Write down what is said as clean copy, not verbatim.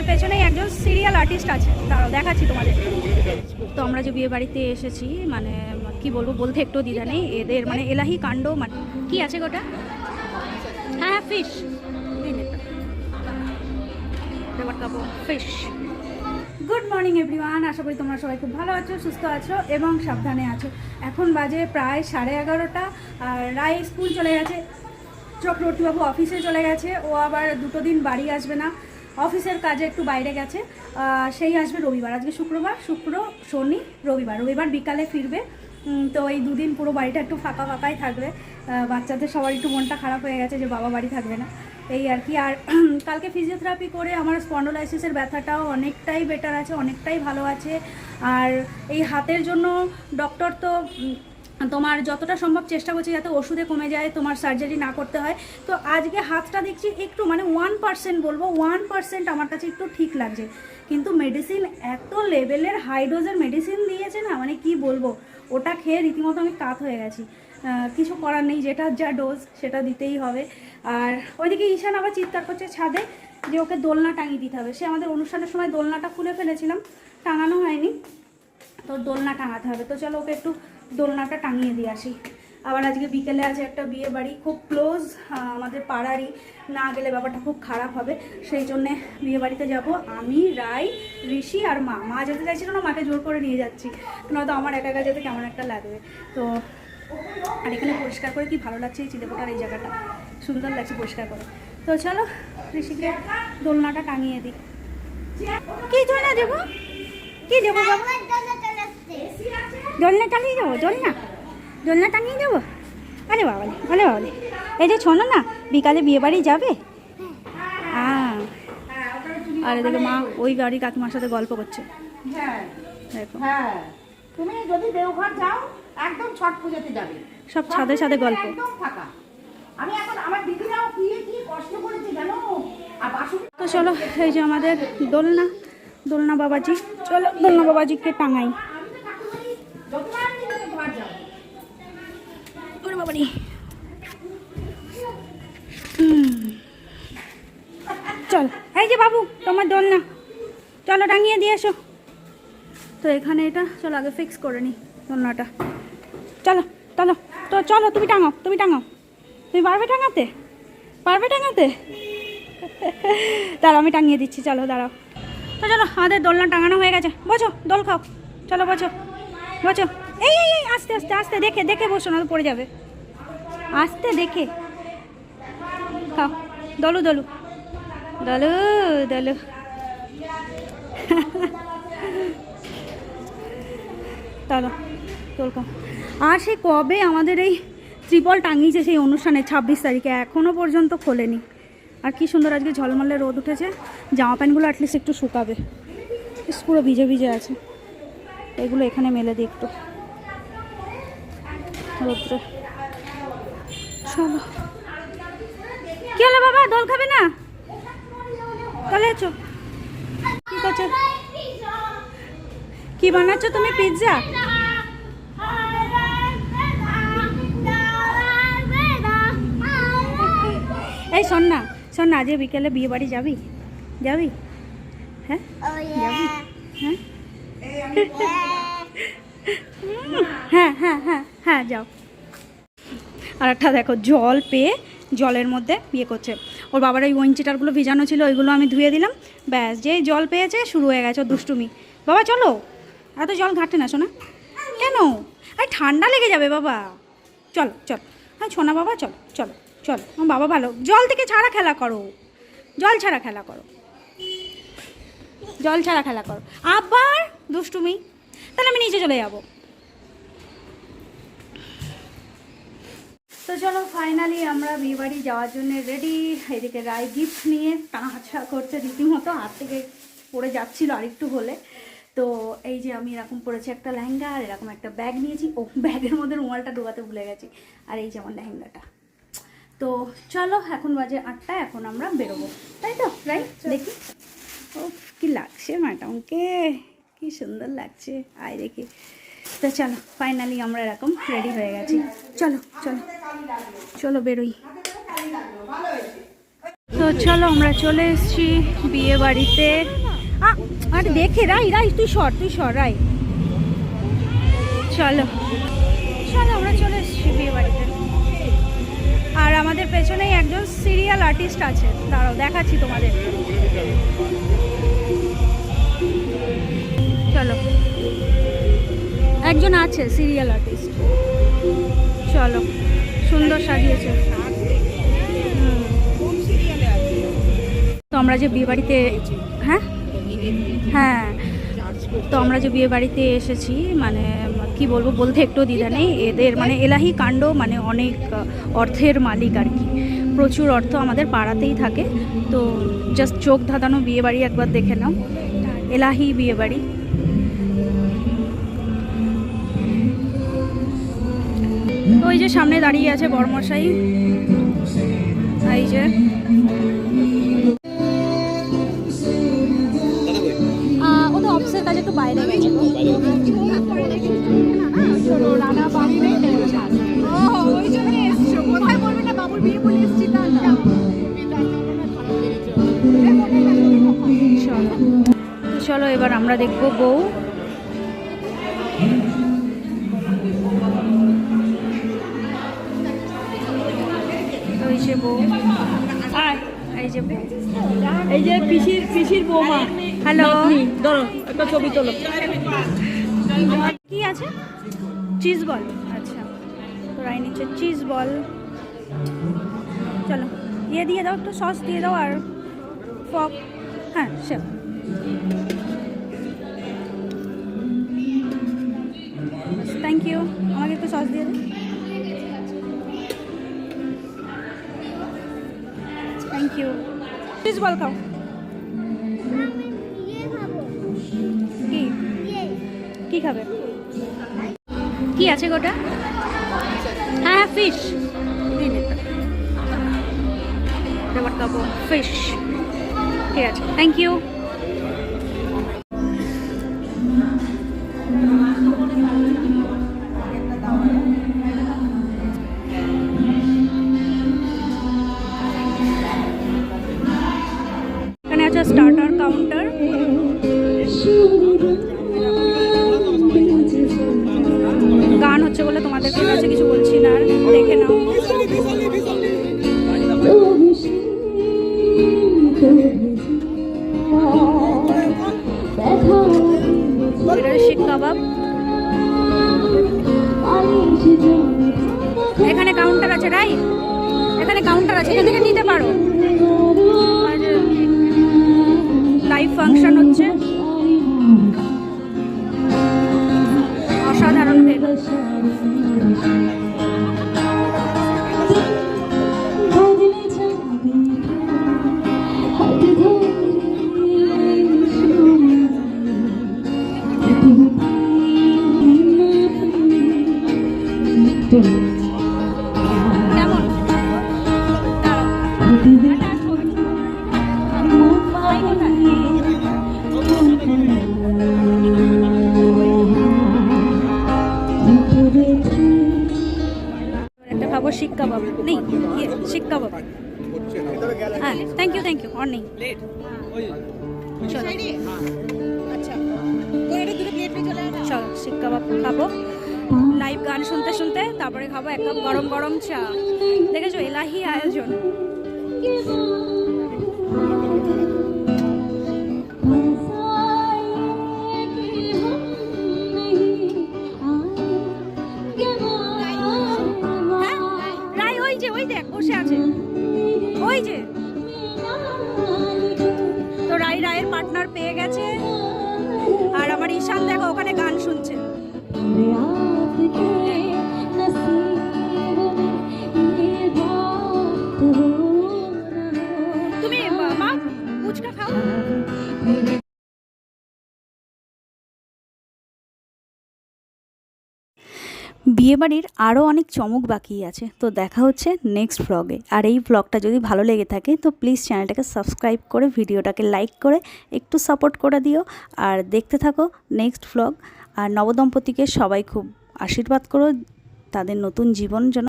পেছনেই একজন serial artist আছে, তারাও দেখাচ্ছি তোমাদের। তো আমরা যে বিয়ে বাড়িতে এসেছি, মানে কি বলবো, বলতে একটু দ্বিধা নেই, এদের মানে এলাহি কাণ্ড। মানে কি আছে গোটা, হ্যাঁ fish, fish. Good morning everyone, আশা করি তোমরা সবাই খুব ভালো আছো, সুস্থ আছো এবং সাবধানে আছো। এখন বাজে প্রায় 11:30, আর রায় স্কুল চলে গেছে, চক্রবর্তীবাবু অফিসে চলে গেছে। ও আবার 2 দিন বাড়ি আসবে না, অফিসের কাজে একটু বাইরে গেছে। সেই আসবে রবিবার, আজকে শুক্রবার, শুক্র শনি রবিবার, রবিবার বিকালে ফিরবে। তো এই 2 দিন পুরো বাড়িটা একটু ফাঁকা ফাঁকাই থাকবে। বাচ্চাদের সবার একটু মনটা খারাপ হয়ে গেছে যে বাবা বাড়ি থাকবে না, এই আর কি। আর কালকে ফিজিওথেরাপি করে আমার স্পন্ডোলাইসিসের ব্যথাটাও অনেকটাই বেটার আছে, অনেকটাই ভালো আছে। আর এই হাতের জন্য ডক্টর তো তোমার যতটা সম্ভব চেষ্টা করছি যাতে ওষুধে কমে যায়, তোমার সার্জারি না করতে হয়। তো আজকে হাতটা দেখছি একটু মানে 1% বলবো, 1% আমার কাছে একটু ঠিক লাগছে। কিন্তু মেডিসিন এত লেভেলের হাই ডোজের মেডিসিন দিয়েছে না, মানে কি বলবো, ওটা খেয়ে রীতিমতো আমি কাত হয়ে গেছি। কিছু করার নেই, যেটা যা ডোজ সেটা দিতেই হবে। আর ওইদিকে ঈশান আবার চিৎকার করছে ছাদে যে ওকে দোলনা টাঙিয়ে দিতে হবে। সে আমাদের অনুষ্ঠানের সময় দোলনাটা খুলে ফেলেছিলাম, টাঙানো হয়নি, তো দোলনা টাঙাতে হবে। তো চলো ওকে একটু দোলনাটা টাঙিয়ে দিয়ে আসি। আবার আজকে বিকেলে আছে একটা বিয়ে বাড়ি, খুব ক্লোজ আমাদের পাড়ারই, না গেলে ব্যাপারটা খুব খারাপ হবে। সেই জন্যে বিয়ে বাড়িতে যাবো আমি, রাই, ঋষি আর মা। মা যেতে চাইছিল না, মাকে জোর করে নিয়ে যাচ্ছি, নয়তো আমার একা একা যেতে কেমন একটা লাগবে। তো আর এখানে পরিষ্কার করে কি ভালো লাগছে, এই চিলেকোটার এই জায়গাটা সুন্দর লাগছে পরিষ্কার করে। তো চলো ঋষিকে দোলনাটা টাঙিয়ে দিই। কি দোলনা দেবো, কি দেবো বাবা? দোলনা টাঙিয়ে যাবো, দোলনা টাঙিয়ে যাবো। আরে বাবালে, আরে বাবালে, এই যে শোনো না, বিকালে বিয়ে বাড়ি যাবে? হ্যাঁ। আর এদিকে মা ওই বাড়ি কাকিমার সাথে গল্প করছে। হ্যাঁ দেখো, হ্যাঁ, তুমি যদি দেওঘর যাও একদম ছট পুজোতে যাবে, সব ছাদে ছাদে গল্প। একদম ফাঁকা। আমি এখন আমার দিদিরাও কি কি কষ্ট করেছে জানো। আর বাসুর তো চলো, এই যে আমাদের দোলনা, দোলনা বাবাজি, চলো দোলনা বাবাজিকে টাঙাই। যতবার নিয়ে ঘর যাও। ওরে বাবারি, চল এই যে বাবু তোমার দোলনা, চলো টাঙিয়ে দিয়ে এসো। তো এখানে এটা চলো আগে ফিক্স করে নি দোলনাটা। চলো চলো, তো চলো তুমি টাঙাও, তুমি টাঙাও, তুমি পারবে টাঙাতে, পারবে টাঙাতে? দাঁড়াও আমি টাঙিয়ে দিচ্ছি, চলো দাঁড়াও। তো চলো আমাদের দোলনা টাঙানো হয়ে গেছে, বসো দোল খাও, চলো বসো বসো। এই এই এই আস্তে আস্তে আস্তে, দেখে দেখে বসো, না তো পড়ে যাবে, আস্তে দেখে খাও। দলু দলু দলু দলু। চলো দোল খাও। আর সে কবে আমাদের এই ত্রিপল টাঙিয়েছে সেই অনুষ্ঠানে 26 তারিখে, এখনও পর্যন্ত খোলেনি। আর কি সুন্দর আজকে ঝলমলে রোদ উঠেছে, জামা প্যান্টগুলো অ্যাটলিস্ট একটু শুকাবে, পুরো ভিজে ভিজে আছে। এগুলো এখানে মেলে দিই একটু রোদ্রে। চলো, কি হলো বাবা, দোল খাবে না? চলে এসো। কি করছো, কি বানাচ্ছ তুমি? পিৎজা? এই শোন না, শোন না, আজকে বিকেলে বিয়ে বাড়ি যাবি? যাবি? হ্যাঁ যাবি? হ্যাঁ হ্যাঁ হ্যাঁ হ্যাঁ হ্যাঁ যাও। আর একটা দেখো জল পেয়ে জলের মধ্যে বিয়ে করছে। ওর বাবার ওই ওয়েঞ্চিটারগুলো ভিজানো ছিল, ওইগুলো আমি ধুয়ে দিলাম, ব্যাস যেই জল পেয়েছে শুরু হয়ে গেছে ওর দুষ্টুমি। বাবা চলো, এত জল ঘাটে না শোনা। কেন? আরে ঠান্ডা লেগে যাবে বাবা, চলো চল। হ্যাঁ ছোনা বাবা, চলো চলো চলো, আমার বাবা ভালো। জল থেকে ছাড়া খেলা করো, জল ছাড়া খেলা করো, জল ছাড়া খেলা করো, আবার দুষ্টুমি। তাহলে আমি নিচে চলে যাবো। তো চলো ফাইনালি আমরা বিয়ে বাড়ি যাওয়ার জন্য রেডি। এদিকে রায় গিফট নিয়ে টাঁচা করছে রীতিমতো, হাত থেকে পড়ে যাচ্ছিলো আরেকটু হলে। তো এই যে আমি এরকম পরেছি একটা লেহেঙ্গা, আর এরকম একটা ব্যাগ নিয়েছি, ও ব্যাগের মধ্যে রুমালটা ডোবাতে ভুলে গেছি। আর এই যে আমার লেহেঙ্গাটা। তো চলো এখন বাজে 8টা, এখন আমরা বেরোবো, তাই তো রাই? দেখি ও কি লাগছে ম্যাডামকে, কি সুন্দর লাগছে, আয় দেখি। তো চলো ফাইনালি আমরা এরকম রেডি হয়ে গেছি, চলো চলো চলো বেরোই। তো চলো আমরা চলে এসেছি বিয়ে বাড়িতে। আরে দেখে রাই রাই তুই সর রাই। চলো চলো আমরা চলে এসেছি বিয়ে বাড়িতে। আর আমাদের পেছনেই একজন সিরিয়াল আর্টিস্ট আছে, দাঁড়াও দেখাচ্ছি তোমাদের। চলো, একজন আছে সিরিয়াল আর্টিস্ট। চলো, সুন্দর সাজিয়েছে। তো আমরা যে বিয়ে বাড়িতে হ্যাঁ তো আমরা যে বিয়ে বাড়িতে এসেছি, মানে কি বলবো, বলতে একটু দ্বিধা নেই। এদের মানে এলাহি কাণ্ড, মানে অনেক অর্থের মালিক আর কি, প্রচুর অর্থ আমাদের পাড়াতেই থাকে। তো জাস্ট চোখ ধাঁধানো বিয়ে বাড়ি একবার দেখে নাও, এলাহি বিয়ে বাড়ি। ওই যে সামনে দাঁড়িয়ে আছে বরমশাই, এই যে ও তো অফিসের কাজে একটু বাইরে গেছে। চলো এবার আমরা দেখবো বউ। ওই যে বউ, এই যে পিসির বৌমা। হ্যালো, ধরো একটা ছবি তোলো। কি আছে? Cheese ball. আচ্ছা, তো রাই নিচ্ছে চিজ বল। চলো ইয়ে দিয়ে দাও, একটু সস দিয়ে দাও আর ফক। হ্যাঁ সে থ্যাংক ইউ, আমাকে একটু সস দিয়ে দাও। Thank you. চিজ বল খাও। কি খাবে? কি আছে গোটা? হ্যাঁ ফিশ, এবার খাবো ফিশ। ঠিক আছে, থ্যাংক ইউ। এখানে আছে স্টার্টার কাউন্টার। গান হচ্ছে বলে তোমাদেরকে কাছে কিছু বলছি না, আর দেখে নাও। এটা শিক কাবাব। এখানে কাউন্টার আছে রাই, এখানে কাউন্টার আছে, এখান থেকে নিতে পারো। লাইভ ফাংশন হচ্ছে, অসাধারণ। কেমন? একটা খাবো শিক কাবাব, নেই শিক কাবাব। হ্যাঁ থ্যাংক ইউ আর নেই। চলো শিক কাবাব খাবো, লাইভ গান শুনতে শুনতে, তারপরে খাবো এক কাপ গরম গরম চা। দেখেছো, এলাহি আয়োজন। রাই ওই দেখ বসে আছে, ওই যে। তো রায়ের পার্টনার পেয়ে গেছে, আর আমার ঈশান দেখো ওখানে গান শুনছে। তুমি মা ফুচকা খাও। বিয়েবাড়ির আরও অনেক চমক বাকি আছে, তো দেখা হচ্ছে নেক্সট ভ্লগে। আর এই ভ্লগটা যদি ভালো লেগে থাকে তো প্লিজ চ্যানেলটাকে সাবস্ক্রাইব করে ভিডিওটাকে লাইক করে একটু সাপোর্ট করে দিও, আর দেখতে থাকো নেক্সট ভ্লগ। আর নবদম্পতিকে সবাই খুব আশীর্বাদ করো, তাদের নতুন জীবন যেন